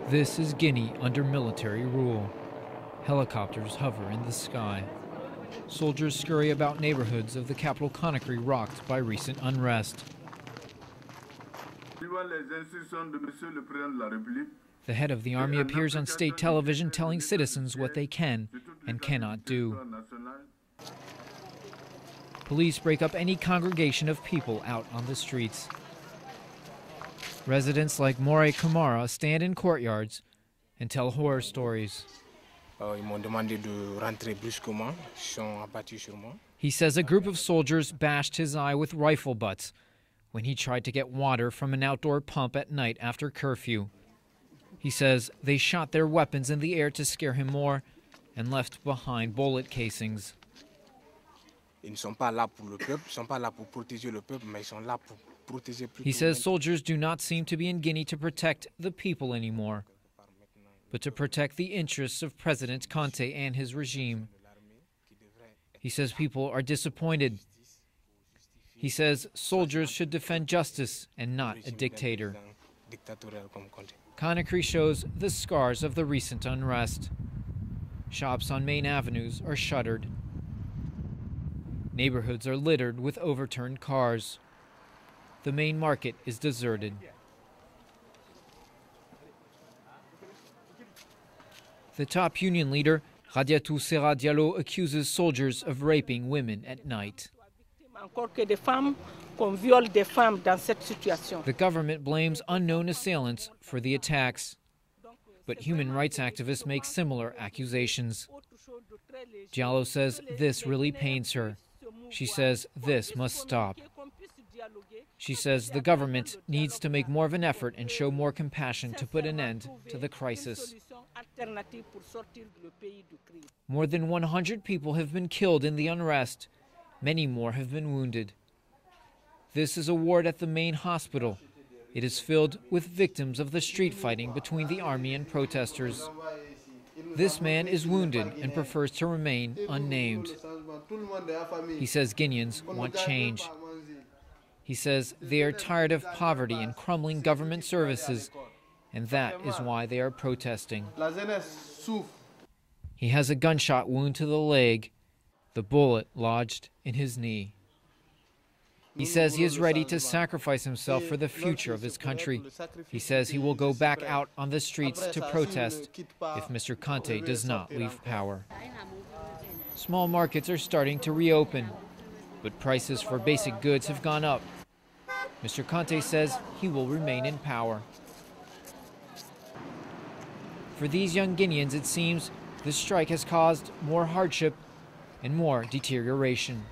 This is Guinea under military rule. Helicopters hover in the sky. Soldiers scurry about neighborhoods of the capital Conakry rocked by recent unrest. The head of the army appears on state television telling citizens what they can and cannot do. Police break up any congregation of people out on the streets. Residents like More Kamara stand in courtyards and tell horror stories. He says a group of soldiers bashed his eye with rifle butts when he tried to get water from an outdoor pump at night after curfew. He says they shot their weapons in the air to scare him more and left behind bullet casings. He says soldiers do not seem to be in Guinea to protect the people anymore, but to protect the interests of President Conte and his regime. He says people are disappointed. He says soldiers should defend justice and not a dictator. Conakry shows the scars of the recent unrest. Shops on main avenues are shuttered. Neighborhoods are littered with overturned cars. The main market is deserted. The top union leader, Radiatou Serra Diallo, accuses soldiers of raping women at night. The government blames unknown assailants for the attacks, but human rights activists make similar accusations. Diallo says this really pains her. She says this must stop. She says the government needs to make more of an effort and show more compassion to put an end to the crisis. More than 100 people have been killed in the unrest. Many more have been wounded. This is a ward at the main hospital. It is filled with victims of the street fighting between the army and protesters. This man is wounded and prefers to remain unnamed. He says Guineans want change. He says they are tired of poverty and crumbling government services, and that is why they are protesting. He has a gunshot wound to the leg, the bullet lodged in his knee. He says he is ready to sacrifice himself for the future of his country. He says he will go back out on the streets to protest if Mr. Conte does not leave power. Small markets are starting to reopen, but prices for basic goods have gone up. Mr. Conte says he will remain in power. For these young Guineans, it seems the strike has caused more hardship and more deterioration.